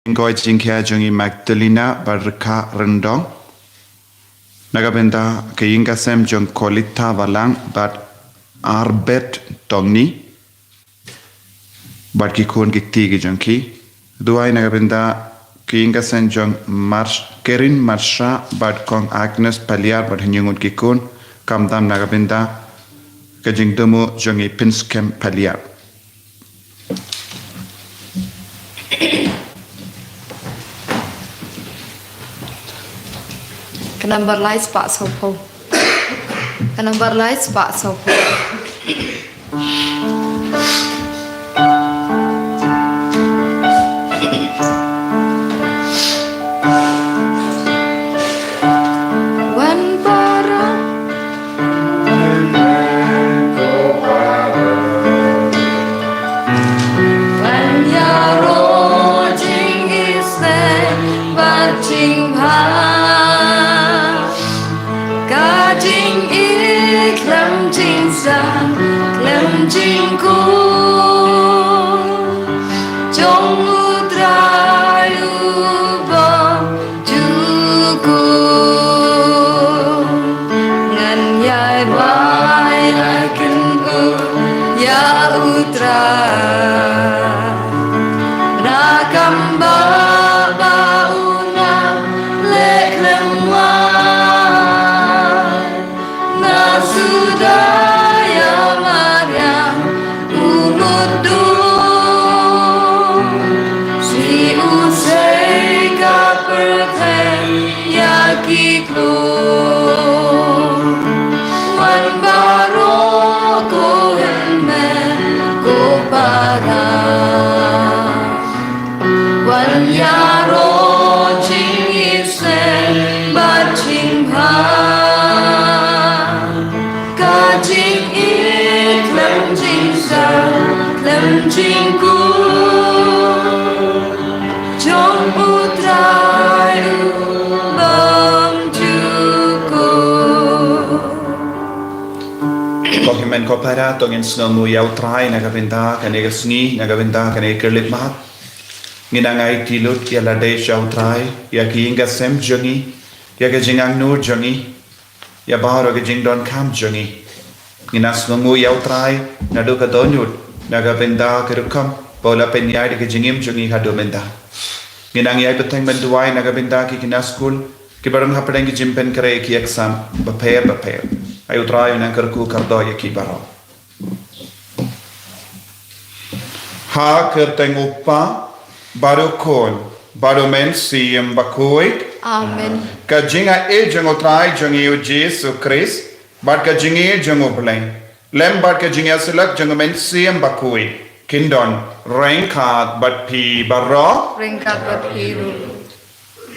Ngoi jingkia jungi Magdalena Barka Rendong. Nagabenda kayinga sem jung kolita valang bat arbet tongni. Bat kikun kikti jungki. Duai nagabenda kayinga sem jung Kerin Marsha bat kong Agnes Paliar bat hinyungut kikun. Kamdam nagabenda kajing demu jungi Pinskem Paliar. Number lights Pak Sopo. Number lights Pak Sopo. Ko para tongin snongu yau trai nagabenda kane sngi nagabenda kane kerlit mat nginangai tilut ya lade yau trai ya kiinga sem jongi ya ke jingang nur jongi ya baharo ke jingdon kam jongi nginas snongu yau trai nadu ka donyut nagabenda kerukam bola penyai ke jingim jongi hadomenda nginang yai beteng benduai nagabenda ki kinas school ki barang hapadang ki jimpen kare ki exam baper ayo try nang kerku kardo ya ki baro ha kerteng upa baru kon baru men siem bakoi Amen. Ka jinga e jango try jangi u Jesus Christ bat ka jingi jango bleng lem bat ka jinga selak jango men siem bakoi kindon rengkat bat pi baro Ringkat berpiru.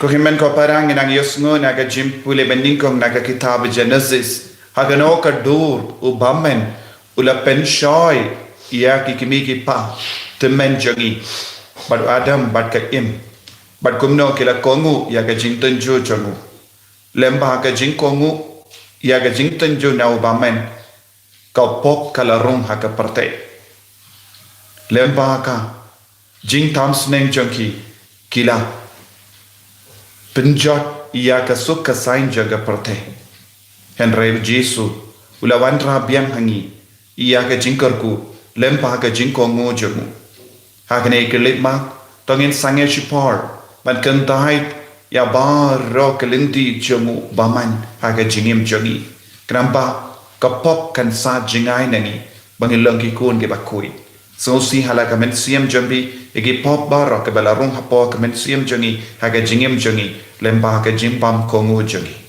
ko himen ko parang nang yosngo naga jim pule bending kong naga kitab Genesis hagano ka dur ubamen ula penshoy ia kikimi ki pa temen jangi bad adam bad ka im bad kumno kila kongu ya ka jingten jo jangu lemba ka jing kongu ya ka jingten jo na ubamen ka pop kala rung ha ka parte lemba ka jing tam sneng jangi kila penjot ia ka suk ka sain jaga parte Henry Jesu ulawan rabiang hangi ia ke jingkarku lempa ke jingkongo jemu hakne kelit mak tongin sange shipar ban kentai ya baro kelindi jemu baman hake jingim jogi krampa kapop kan sa jingai nani bangilang ki kun ke bakui so si hala kamen siam jambi egi pop baro ke balarung hapo kamen siam jongi hake jingim jongi lempa ke jimpam kongo jogi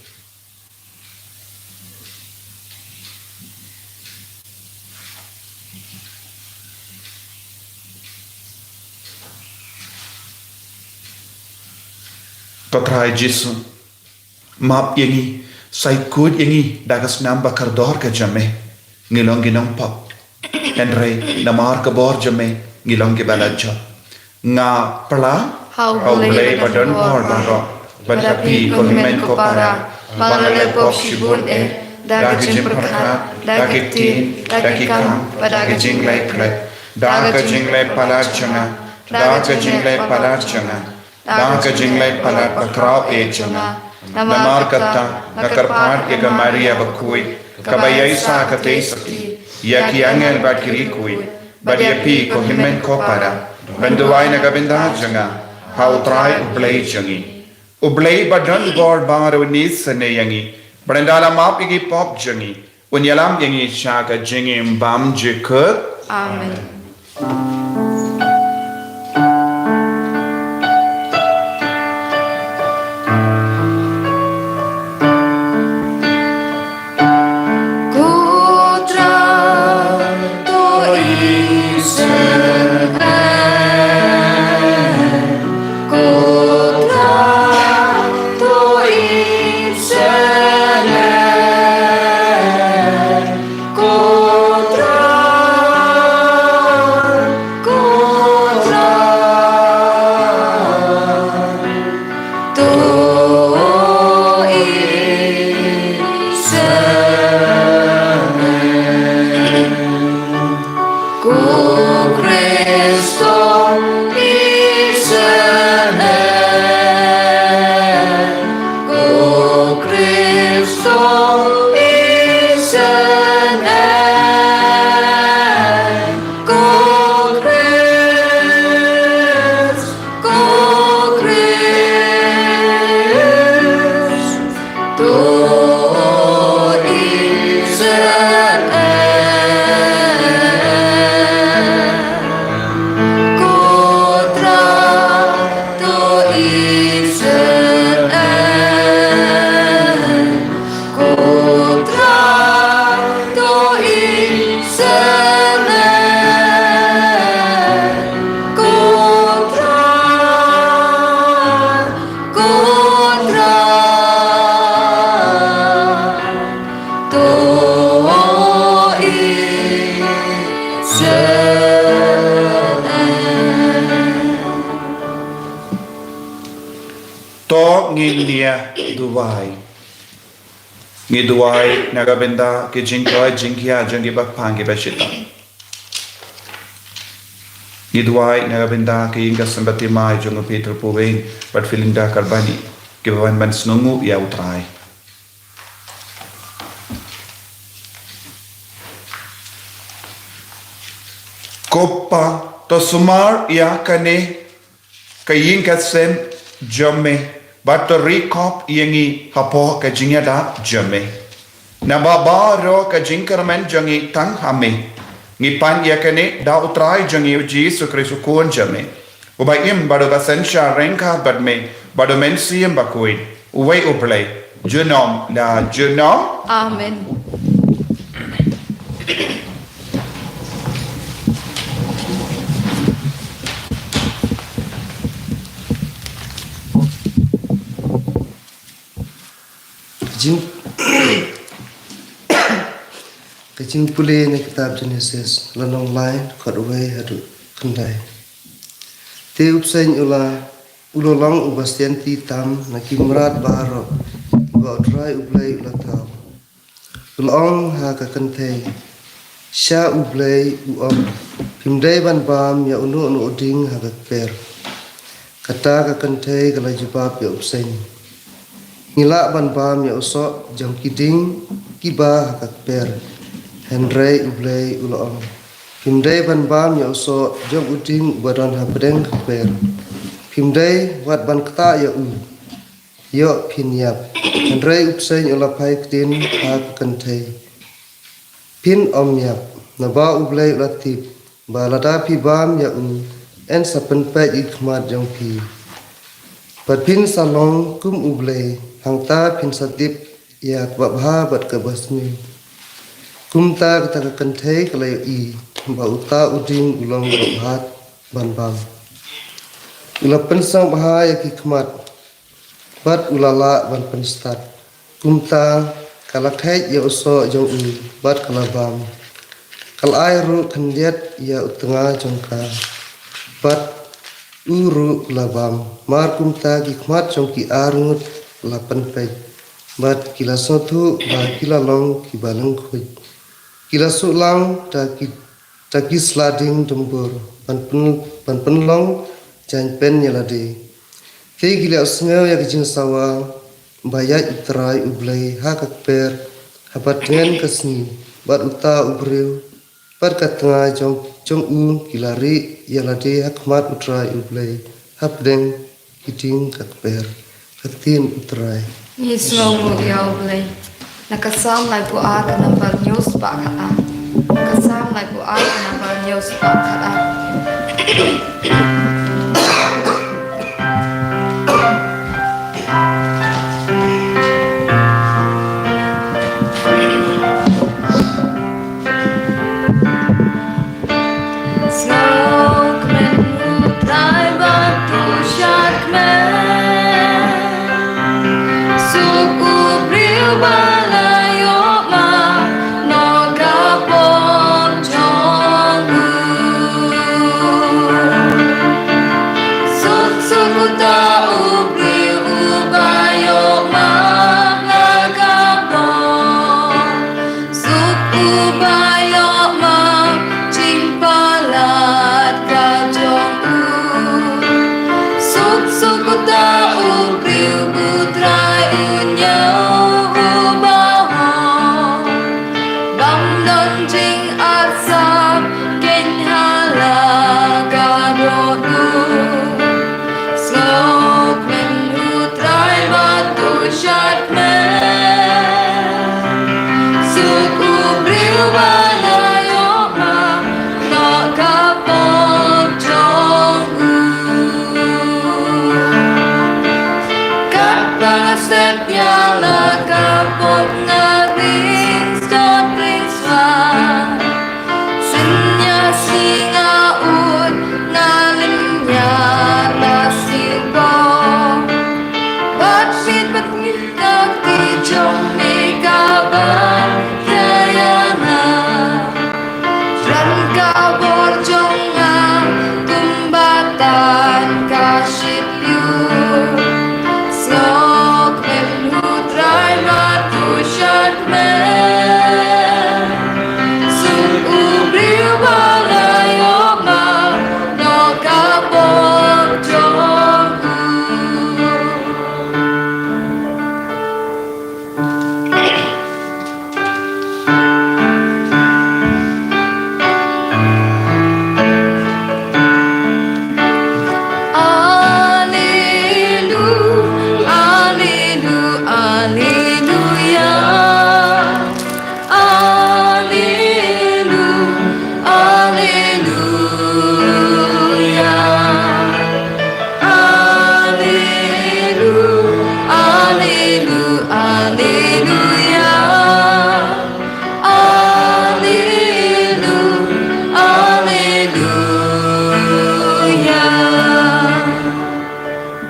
Patrai Jesu map yengi saikut yengi dagas namba kardor ka jame ngilong ginong pop Henry namar ka bor jame ngilong ke balaja nga pala How boleh badan bor baro badapi kohimen ko para Bangalore pop shibun dagi jimperkat, dagi tin, dagi kam, dagi jinglai klet, daga jinglai palar changa, daga jinglai palar changa, dah ke jinglai palat bakrau janga namar kata nakarpat ke Maria bakui kabayai sa kate saki ya ki angel bakiri kui badia pi ko himen ko para banduai nagabinda janga how try ublay jangi ublay badan gor baro nis ne yangi brandala map igi pop jangi unyalam yangi shaka jingi mbam jikut Amen. Ngiduai nagabenda ke jingkoi jingkia jangi bakpangi bashita. Ngiduai nagabenda ke inga sambati mai jongo Peter Powen but filinda karbani ke bawan ban snungu ya utrai. Kopa to sumar ya kane kayin kasem jome but to recop yengi hapo ka jingya da jame na baba ro ka jingkarman jangi tang hame ngi pan ya kane da utrai jangi Jesus Christ kon jame ubai im bado basensha renka badme bado mensiam bakoi uwei uplay junom la junom Amen. Kajing pulih ni kitab Genesis lanong lain kadway hadu kendai. Te upsain ulolong ubastian titam nakimrat baharo ba utrai ublay ulatau. Ulong ha ka kentei sha ublay uam pimdai ban bam ya unu uding ha ka per. Kata ka kentei kala jibab ya upsain. Ngila ban bam ya usok jam kiding kiba hakak per Henry ublay uloong Pimday ban bam ya usok jam uding badan habdeng per Pimday wat ban kata ya yo pinyap Henry upsay ulapai kdin hak kentay Pin yap naba ublay ulatip balada pi bam ya en sapen pet ikmat jam pi Pat pin salong kum ublay Hangta pin satip ya babha bat kabasmi kumta kata kentei kalai I ba uta uding ulong babhat ban bam ulapan sang bahaya kikmat bat ulala ban penstat kumta kalakhai ya uso jong bat kalabam kalai ru khandiat ya utenga jongka bat uru labam mar kumta kikmat jongki arngut lapan pej bat kila sotu ba kila long ki balang khoi kila sulang ta ki sliding dumbur pan pen long jan pen yalade Kay gila usngaw ya kajing sawa bayat utrai ublay hakak per habat ngan kasni bat uta ubriu bat katanga jong gilari yalade hakmat utrai ublay hapdeng kiting kak per katin utrai Nismo yaw blay. Nakasam lai bu ar number news pa kata. Nakasam lai bu ar number news pa kata.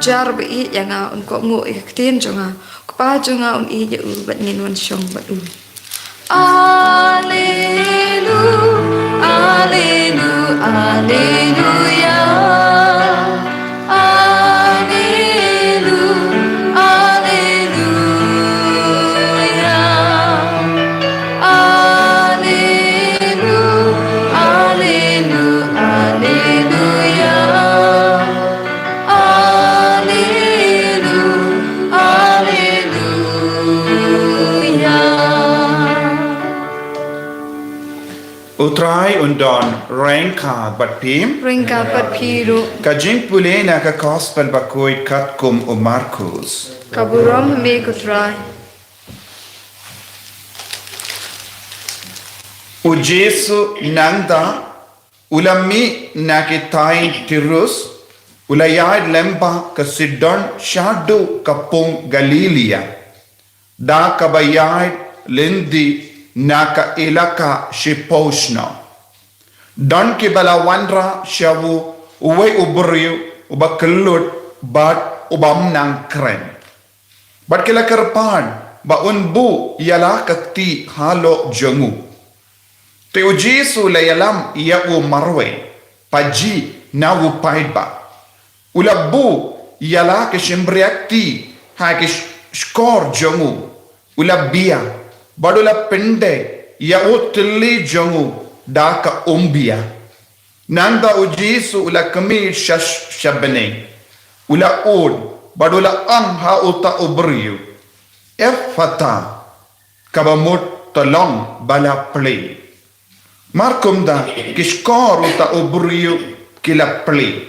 jar be I yang un ko ngo iktin jonga pa jonga un I je u bat nin wan shong bat u Alleluia Alleluia Alleluia Utrai undon rengka bat pim ringka pat phiru kajing pule na ka gospel bakoi kat kum o Markus kaburam me kutrai o Jesu nangda ulami na ke tain tirus ulayad lemba ka Sidon shadu kapung Galilea da kabayad lindi naka ilaka shiposhna don ke bala wandra shawu uwe ubriu ubakelut bat ubam nang kren bat kila kerpan ba unbu yala kakti halo jangu te o Jesu la yalam ya u marwe paji na u paidba ulabu yala ke shimbriakti ha ke skor jangu ulabia badula pende ya utli jangu daka umbia nanda o Jesu ula kami shabane ula od badula ang ha uta ubriu fata kabamut tolong bala play markum da kishkor uta ubriu kila play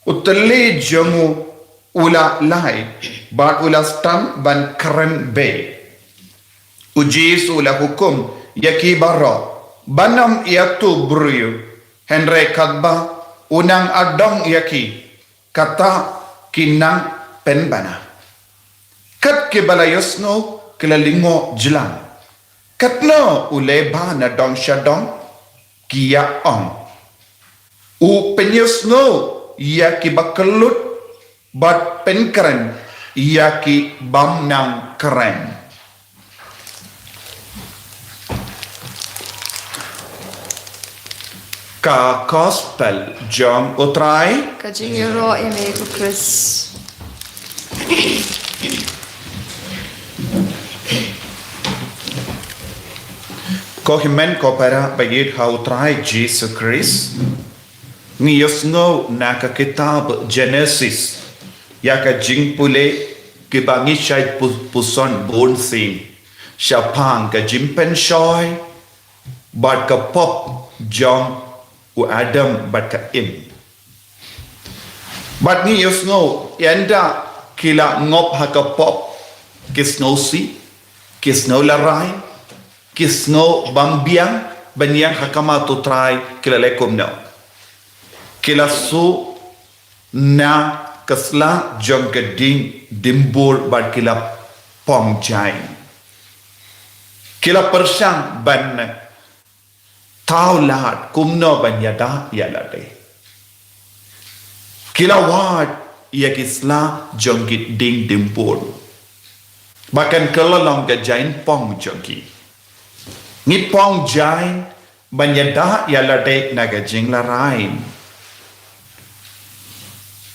utale jamu ula lai bad ula stam ban keren be ujis ula hukum yaki barra banam iatu briu henre kadba unang adong yaki kata kinang penbana kat ke balayosno kelalingo jelang katno uleba na dong shadong kia ong u penyosno ia ki bakalut bat penkeren ia ki bamnang keren ka gospel John utrai Kajingiro eme ku Chris. ko himen ko para bayit ha utrai Jesus Christ ngiyos ngo na ka kitab Genesis ya ka jingpule ki bangi shai puson bon sing shapang ka jimpen shoy bat ka pop John u Adam bat ka im bat ni yosno yanda kila ngop ha ka pop kisno si kisno larai kisno bambiang banyang hakama to try kila lekom no kila su na kasla John ka ding dimbol bat kila pom jai kila persang ban tau lahat kumno banyada yalade kila wat yakisla jongkit ding dimpur bahkan kelalong ke jain pong jongki ngit pong jain banyada yalade naga jing larain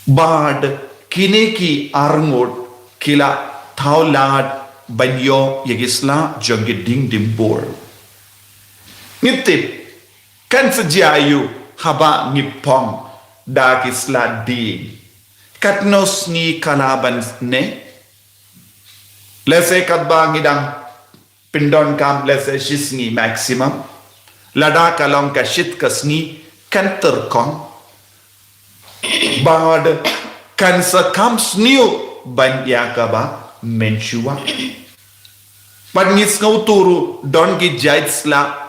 bad kineki arngot kila tau lahat banyo yakisla jongkit ding dimpur ngitip kan sejayu haba ngipong da kisla di katnos ni kalaban ne lese katba ngidang pindon kam lese shisngi maximum lada kalong ka shit kasni kan terkong bad kan sakam sniu banya kaba menshua pad ngis turu don gi jaitsla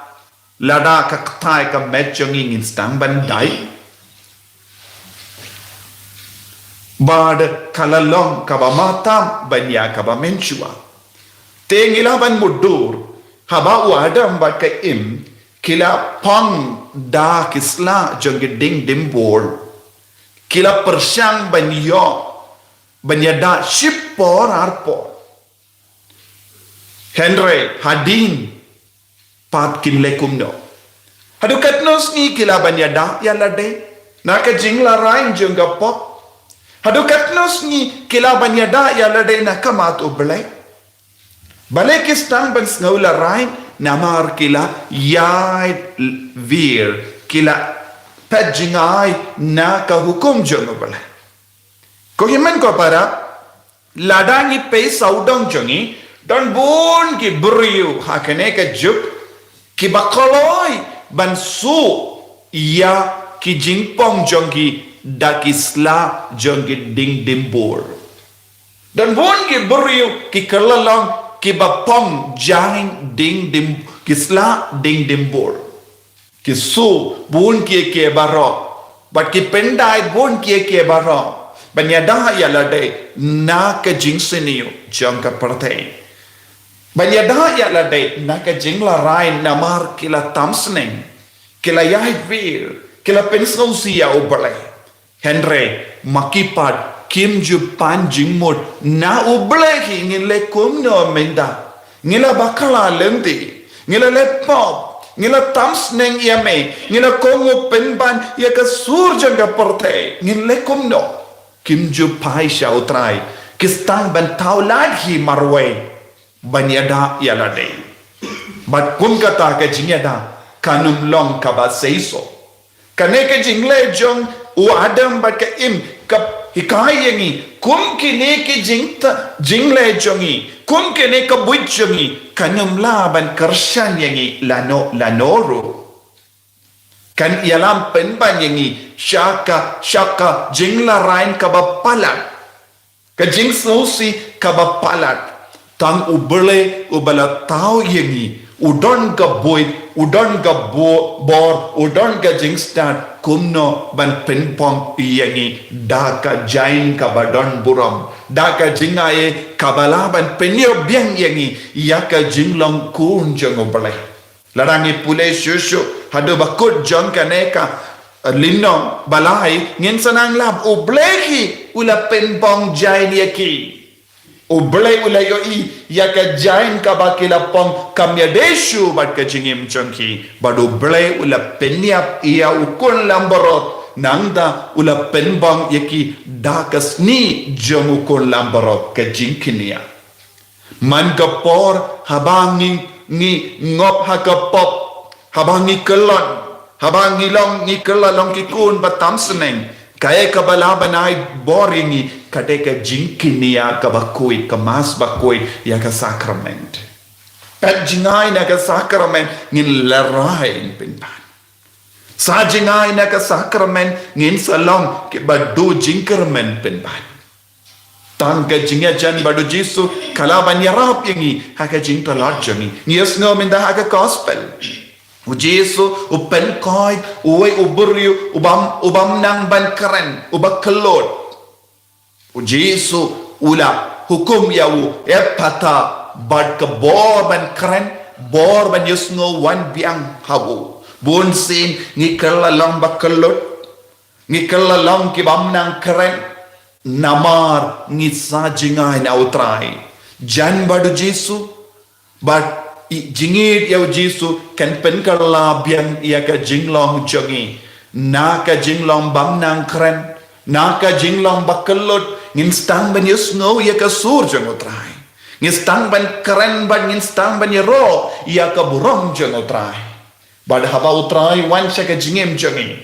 lada kaktai ka mechonging instang bandai bad kalalong kabamatam banya kaba menchua tengila ban mudur haba wadam bat ka im kila pang da kisla jongeding dimbor kila persyang banyo banyada shipor arpo Henry hadin pat kin lekum no hadu katnos ni kila banyada yalade naka jingla rain junga pop hadu katnos ni kila banyada yalade naka mat ublay bale kistang ban snaula rain namar kila yai vir kila pajingai naka hukum junga bale ko himan ko para ladangi pe saudong jongi don bon ki buriu hakane ka jup ki bakoloi ban su ya ki jingpong jongki dakisla jongki ding dimbor dan bon ki buriu ki kalalong ki bapong jang ding dim kisla ding dimbor ki su bon ki baro bat ki pendai bon ki baro banyada yalade na ka jingseniyo jongka partay banyada yalade na ka jingla rain namar kila tamsneng kila yahvir kila pensausia obalay Henry makipat kim ju panjing mod na obalay ngile kumno menda ngila bakala lendi ngila lepop ngila tamsneng yame ngila kongo penban ya ka surjang ka porte ngile kumno kim ju pai shautrai kistang ban taulad hi marway banyada yalade bat kun kata ke jingyada kanum long kaba seiso kaneke jingle jong u adam bat ke im ka hikai yangi kum kini ki jingle jongi kum kini ka buit jongi kanyum laban kershan yangi lanoru kan ialam penban yangi shaka jingla rain kabapalat ka jing sausi kabapalat tang ubala tau yangi udon ka boy udon ka bor udon ka jing start kumno ban penpom yangi daka jain ka badon buram daka jingaye kabala ban penyo biang yangi yaka jinglong kun jong ubale larangi pule shushu hadu bakut jong kaneka linno balai ngin sanang lab ublehi ula penpong jain yaki Ublay ulay yaka jain ka bakila pong kamyadeshu bat ka jingim chongki badu blay ula penyap iya ukun lamborot nangda ula penbang yaki dakas ni jong ukun lamborot ka jingkinia man kapor habangi ngop hakapop habangi kelon habangi long ni kelalong kikun batam seneng kaya kabalabanay boringi kateka jinkinia kabakui kamas bakui ya ka sakrament pat jingai na ka sakrament ngin larai pinpan sa jingai na ka sakrament ngin salong ke badu jinkermen pinpan tangka jingya jan badu jisu kalaban yarap yangi haka jing talat jangi yes no minda haka gospel Jesu upen koi uwe uburiu ubam nang ban keren ubak kelot Jesu ula hukum yau pata bad ke bor ban keren bor ban yusno wan biang hawu bun sin ni kelalong bak kelot ni kelalong ki bam nang keren namar ni sajingai na utrai jan badu Jesu bad jingit yau Jesu kan penkala biang ia ka jinglong jongi na ka jinglong bam nang kren na ka jinglong bakelot ngin stang ban yusno ia ka sur jong utrai ngin stang ban kren ban ngin stang ban yero ia ka burong jong utrai bad haba utrai wan sha ka jingem jongi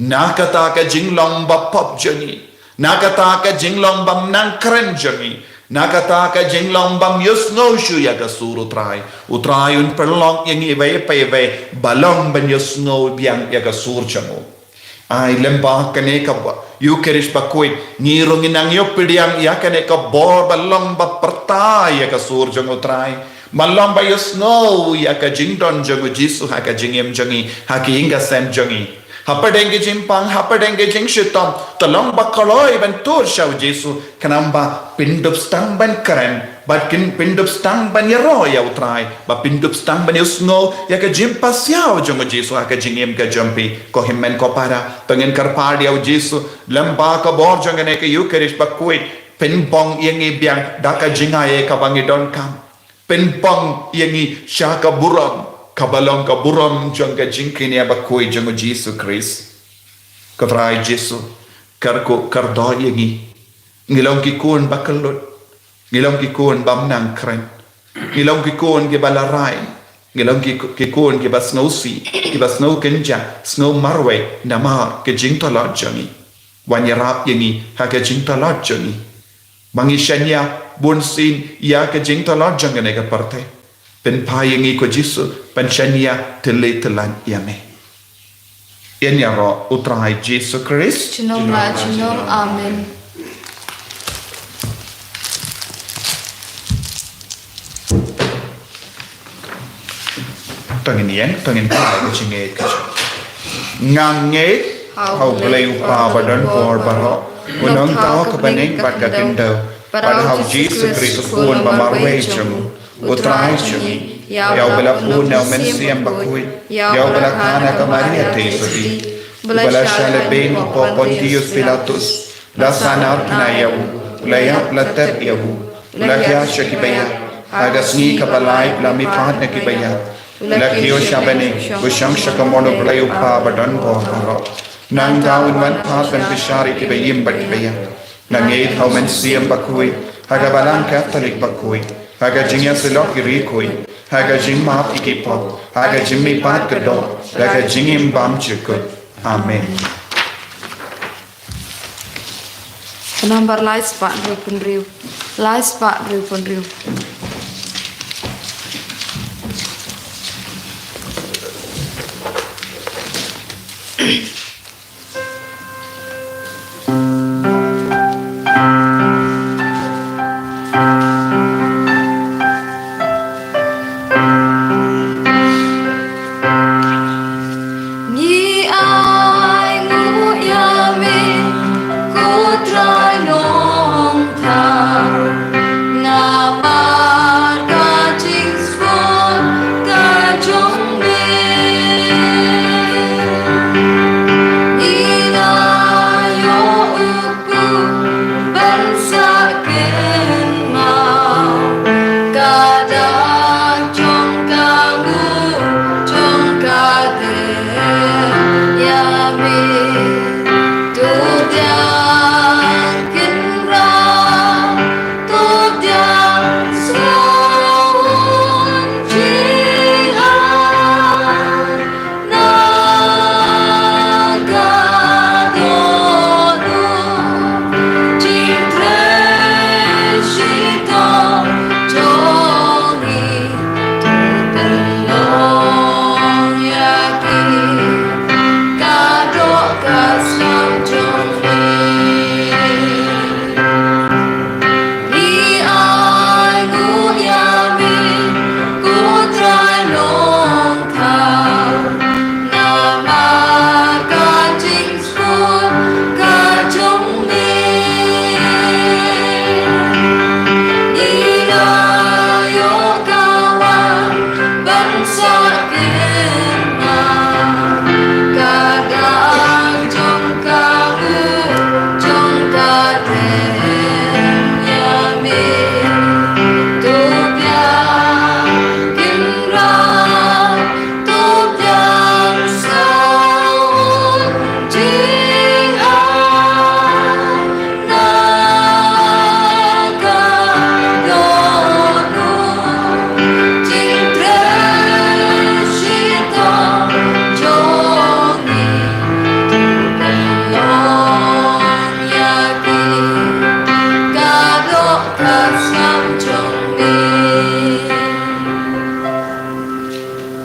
na ka ta ka jinglong bapop jongi na ka ta ka jinglong bam nang kren jongi nakata ka jinglong bam yusno shu ya ka sur utrai un perlong yang iwe pe balong ban yusno biang ya ka sur chamo ai lemba kane ka yukerish bakoi ngirong inang yo pidiang ya kane ka bor balong ba perta ya ka sur jang utrai malong ba yusno ya ka jingdon jang Jesu ha ka jingem jangi ha ki inga sem jangi hapadenge jimpang hapadenge jing shitom talong bakaloi ban tur shau Jesu kanamba pindup stang ban keren bat kin pindup stang ban yero ya utrai ba pindup stang ban yusno ya ka jimpa siao jong Jesu ha ka jingem ka jumpi ko himmen ko para pengen karpadi au Jesu lamba ka bor jong ne ka yukerish bakui pinpong yengi biang daka jingaye ka bangi don kam pinpong yengi shaka buram kabalong ka buram jong ka jinkini abakoi jong Jesu Christ kavrai Jesu karko kardo yengi ngilong ki kun bakalot ngilong ki kun bam nang kren ngilong ki kun ki balarai ngilong ki kun ki basnosi ki basno kenja snow marwe namar ke jingtolot jongi wanyarap yengi ha ke jingtolot jongi bangi shanya bunsin ya ke jingtolot jongi ne ka parte pen payengi ko Jesu penshania tele telan yame enya ro utrai Jesu Christ Chinom la chinom amen tangin yen tangin kai ko chinge ka ngang nge hau blei upa badan por baro unong tao ka baneng bat ka kindo pada hau Jesu Christ kun bamarwe jamu utrai chumi yau bela pun yau mensiam bakui yau bela kana ka Maria te sudi bela shale ben po Pontius Pilatus la sanat na yau la latep yau la kya shakibaya agasni ka balai la mi phat na kibaya la kyo shabane bushang shakamono blai upa badan po baro nang daun wan pas ban bishari kibayim bakibaya nangait hau mensiam bakui haga balang Catholic bakui haga jingya silok irikoi haga jing maaf ikipo haga jimmi pat kedo haga jingim bam chukut amen Penambar lai sepak riu pun riu. Lai sepak riu pun riu.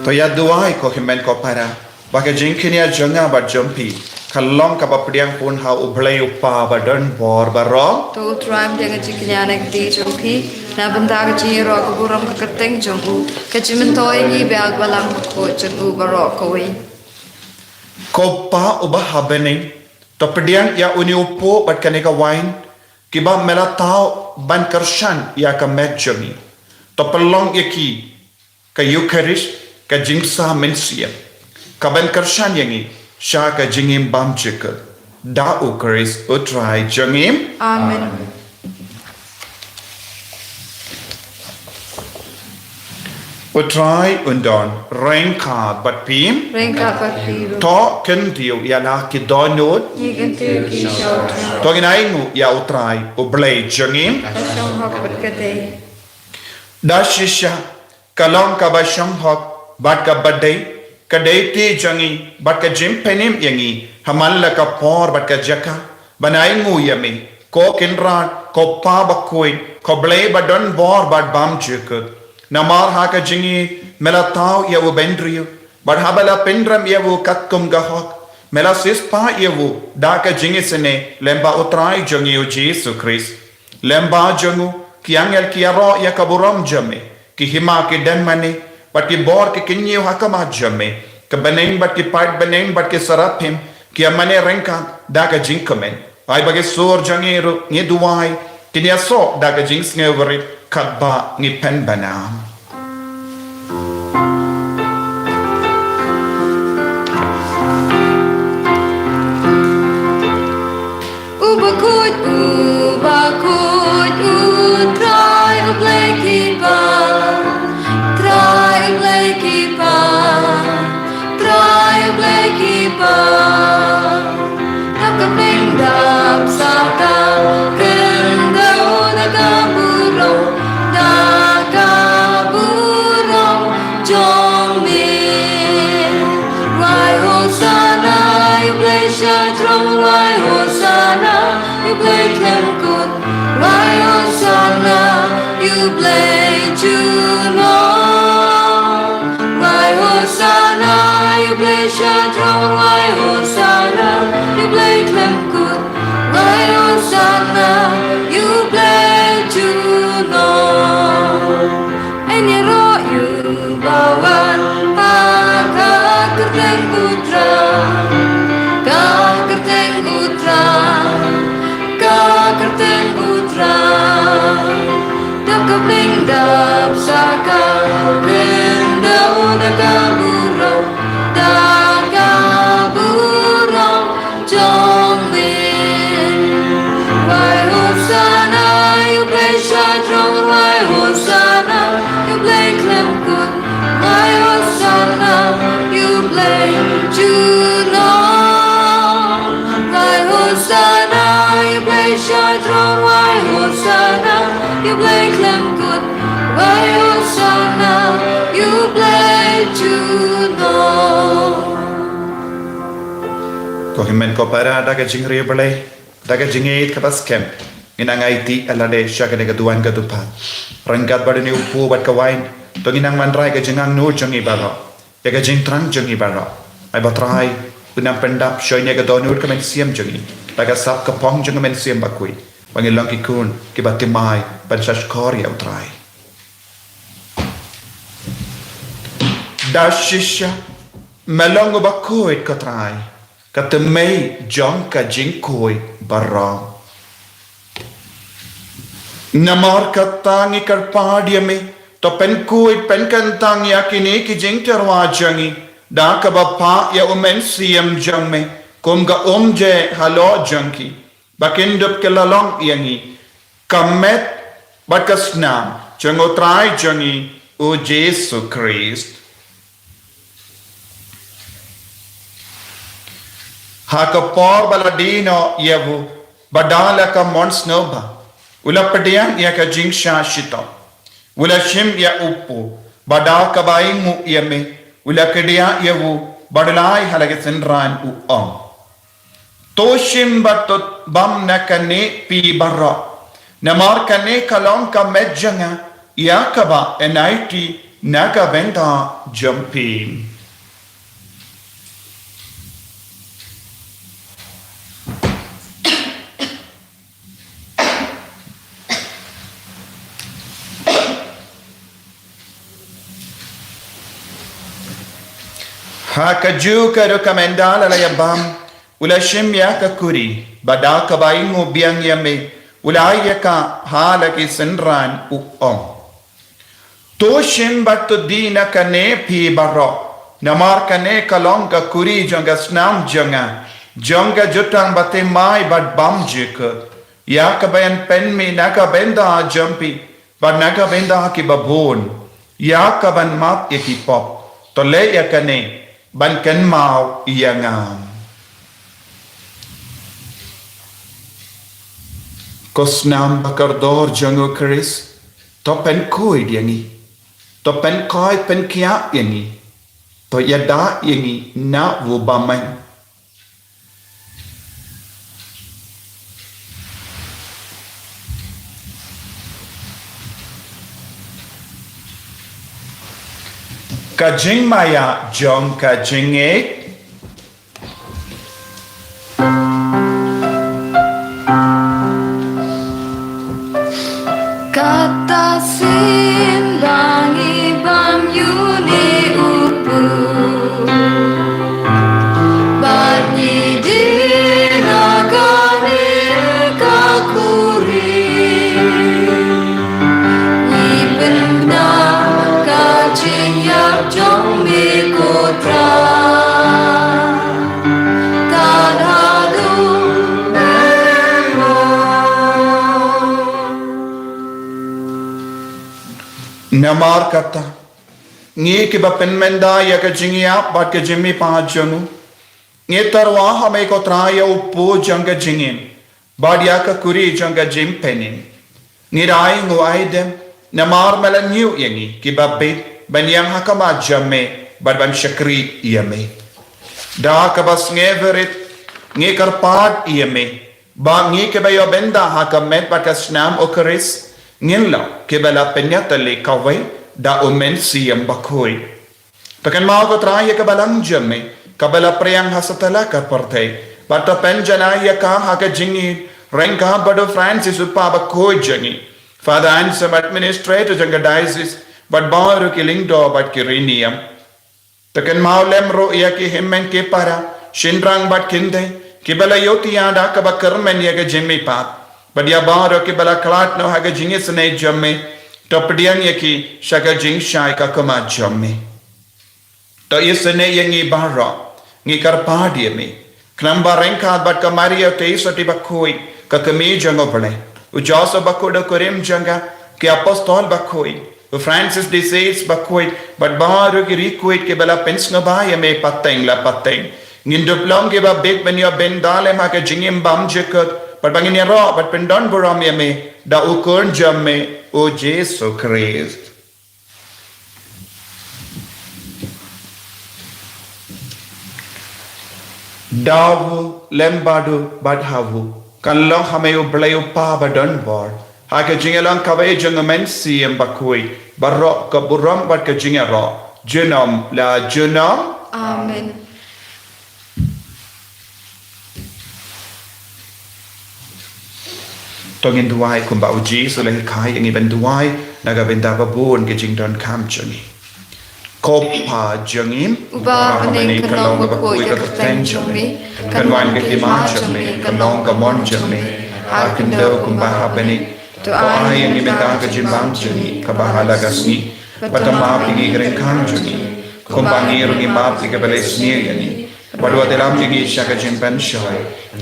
Toya duai ko himen ko para baka jinkinia janga ba jumpi kalong ka papriang pun ha ublay upa ba don bor ba ro Tu tribe dengan ciknya nak di jumpi. Na benda kecil ro aku buram keketeng jumpu. Kecimen toy ni beag balang ko jumpu barok koi. ko pa uba habene to pediang ya uni upo bat kaneka wine kiba mela tau ban karshan ya ka met jami to pelong yaki ka eucharist ka jingsa mensia ka ban karshan yangi sha ka jingim bam chika da eucharist utrai jangim Amen. utrai undon rengka bat pim Rengkat papiru. to ken dio ya la ki donot Ni kentu ki shot. to ginai ya utrai ublay jangim Kasong hok berkete. Dashisha kalong ka ba siyang hok bat ka baday kaday ti jangi bat ka jimpenim yangi hamal la ka por bat ka jaka banay nguyami ko kinran ko pa bakuin ko blay badon bor bat bam jikut namar ha ka jingi melataw ya u bendriyo bat habala pendram ya u katkum ga hok mela sispa ya u da ka jingi sene lemba utray jangi u Jesus Christ lemba jangu kiangel kiaro ya kaburam jame ki hima ki den mane bat ki bor ki kinyo hakama jame ke beneng bat ki part beneng bat ki sarapim ki amane renka da ka jinkamen ai bage sor jangeru ni duwai kinya so da ka jings ngeverit katba ni pen banam Ubakut, try to play keeper. Try to play keeper. Nakapindap sa kagandao nakaburong jongmin. Rai Hosanna, you play Shatron, Rai Hosanna, you play bling dap saka Kendau daga burung Jong Min Why Hosanna you play Shadrach Why Hosanna you play Clem Good Why Hosanna you play Juno Why Hosanna you play Shadrach Why Hosanna you play Clem Good Why Hosanna you play Juno Ko himen ko para daga jingri balai daga jingit kapas kem nginang IT alade syaka daga duan ka tupa rangkat badani upu bat kawain to nginang mandrai ka jingang nur jangi baro daga jing trang jangi baro ai batrai unang pendap shoynya ka donur ka men siam jangi daga sap ka pong jang men siam bakui wangin lang ki kun ki batimai ban shashkor ya utrai dashisha melongo bakoi ka trai kata mei jong ka jingkoi barang namar katangi karpadia me to pen kui pen kantang yakini ki jing terwa jangi da ka bapa ya umen siam jang me kum ga je halo jangki bakindup ke lalong yangi kamet bakasnam jangotrai jangi o Jesu Christ haka por baladino yevu badala ka monsnova ula padiang ya ka jingsha shito ula shim ya upu bada ka baingu yeme ula kedia yevu badalai halage senran u om to shim batot bam nakane pi barra namar kane kalong ka medjanga ya ka ba enaiti naga venda jumping haka ju ka rekomendala la yabam ula shimya ka kuri bada ka baingo biang yame ula ayaka hala ki senran u om to shim battu dina ka ne pi barro namar ka ne kalong ka kuri jonga snam jonga jutang bate mai bad bam jika ya ka bayan pen me naka benda jumpi bad naka benda ki babon ya ka ban map ki pop to le ya ka ne ban kan mau iangam kosnam bakardor jango Chris to pen koi diangi to pen koi pen kia yangi to yada yangi na wo bamai Kajing maya jong kajing kata simbang ibam yuni upu bani dinagane kakuri ibenda kajing yap jong mi kotra namar kata ngi ke bapen menda ya ka jingia bat ke jimmi pa janu ngi tarwa hame ko traya upo janga jingin bad ya ka kuri janga jim penin ngi rai ngo aidem namar melanyu yangi ki babbe ban yang hakama jamme bad ban shakri yame da ka bas ngeverit ngi karpad yame ba ngi ke bayo benda hakamet bakasnam okaris ngilla ke bala penyata le kawai da omen siam bakoi takan mau ko traya ke balang jamme ka bala prayang hasatala ka partai bata penjana ya ka haka jingi renka bado Francis upa bakoi jangi father answer administrator janga diocese but baru killing do but kiriniam takan mau lemro ya ki hemmen ke para shindrang bat kinde ke bala yoti ada ka bakarmen ya ke jimmi pat Badia baro ke bala klat no haga jingis ne jamme pediang yaki shaka jing shai ka kama jamme. To isene yangi barra ngi karpa dia me. Knamba rengka bat ka Maria te isoti bakoi ka kami jango bale. Ujasa bakoda korim janga ke apostol bakoi. Francis de Sales bakoi but baru ki rikuit ke bala pensna ba ya me pateng la pateng. Ngin duplong ke ba bek ben ya ben dale ma ka jingim bam jekot. But bangin ya ro but pendon boram ya me da ukur jamme o Jesu Christ. Davu lembadu badhavu kan long hameu blayu pa badon bor haka jingelang kawai jangamen siem bakui barok ke buram bad ke jingero jenom la jenom Amen. tongin duai kumba uji sulahi kai ingi ben duai naga benda babun ke jingdon kam jangi kopa jangim Uba paning kanong bakoi ka kateng jami, kanwan ka kima jami, kanong ka mon jami, akin daw kung baha paning, to ay ang imita ka jimbang jami, kabahala gasni, patama pingi karen kan jami, kung bangir ng imap ka balis niya yani, padwa tilam pingi siya ka jimpan siya,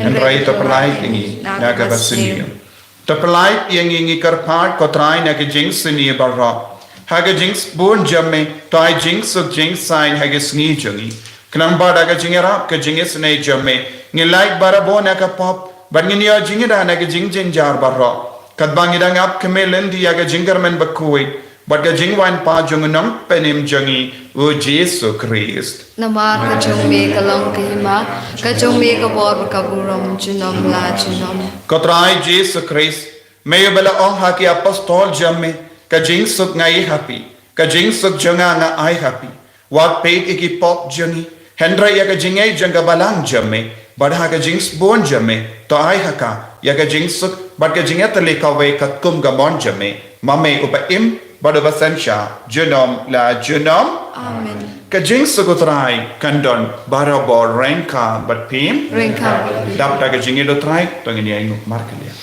and ray to palay pingi, naga basiniyo. To palay pingi karpart ko try na ka jings siniya barra, haga jinx born jamme to I jinx of jinx sign haga sni jungi kanang bada ka jingera ka jingis ne jamme ngi like barabona ka pop but ngi ya jingira na ka jing jar barra kat bangidang ap kemelen di haga jingermen bakui but ka jingwan pa jungunam penim jungi o Jesu Christ Namar ka jumi ka long kahima, ka jumi ka bor ka buram junom la junom. kotrai Jesu Christ may bala ong haki apostol jamme ka jing suk ngai happy ka jing suk janga nga ai happy wat peit iki pop jangi hendra ya ka jingai janga balang jamme badha ka jings bon jamme to ai haka ya ka jing suk bad ka jinga tale ka we ka kum ga mon jamme mame upa im badu basansha junom la junom Amen. ka jing suk utrai kandon barabor renka but pim Ringka. dap ta ka jingi do trai to ngi ai nguk markelia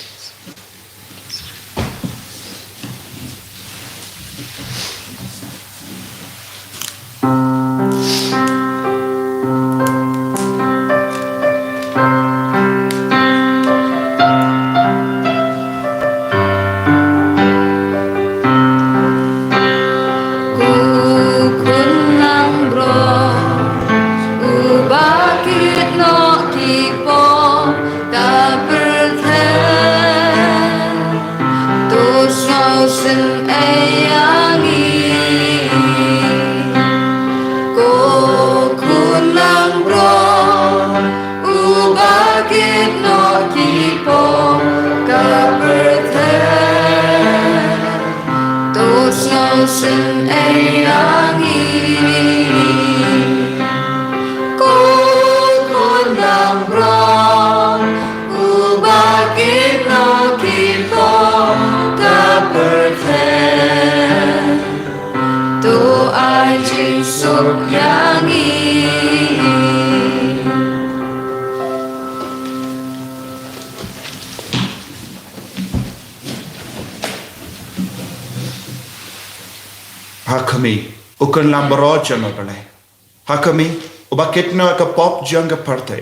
Hakami ukon lambaro jango bale hakami ubakitno ka pop janga parte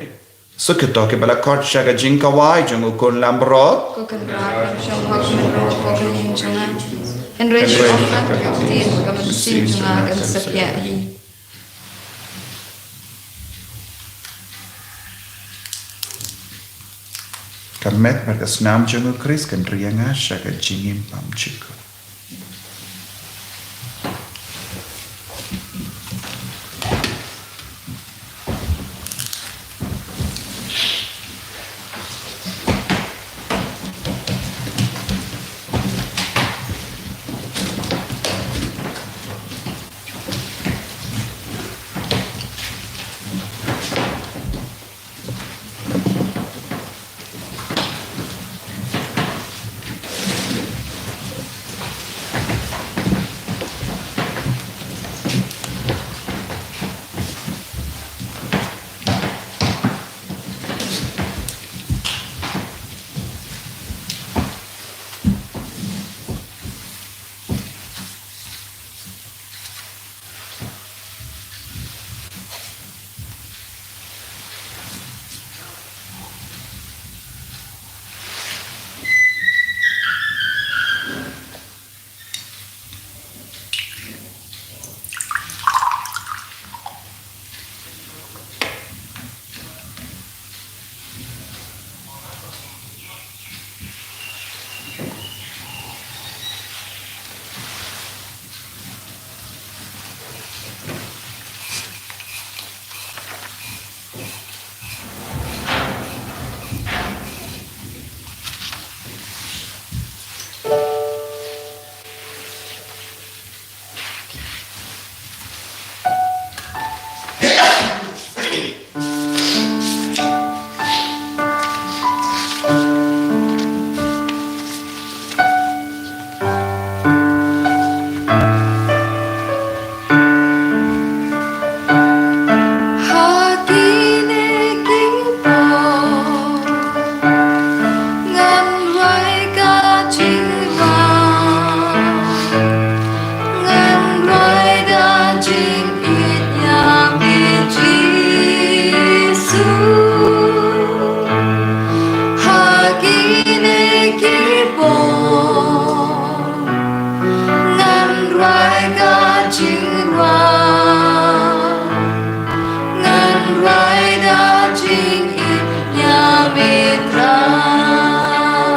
suketo ke bala kot shaga jinka wai jango ukon lambaro Kukan rakan siyang magmero ko kanyang jungan. Henry siyang kakaktin magamasin jungagan sa piyahi. kamet markas nam jango Chris kan rianga shaga jingim pam chiko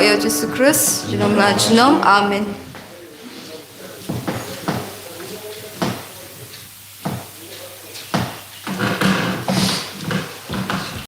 ya Jesus Christ, dalam nama Amen.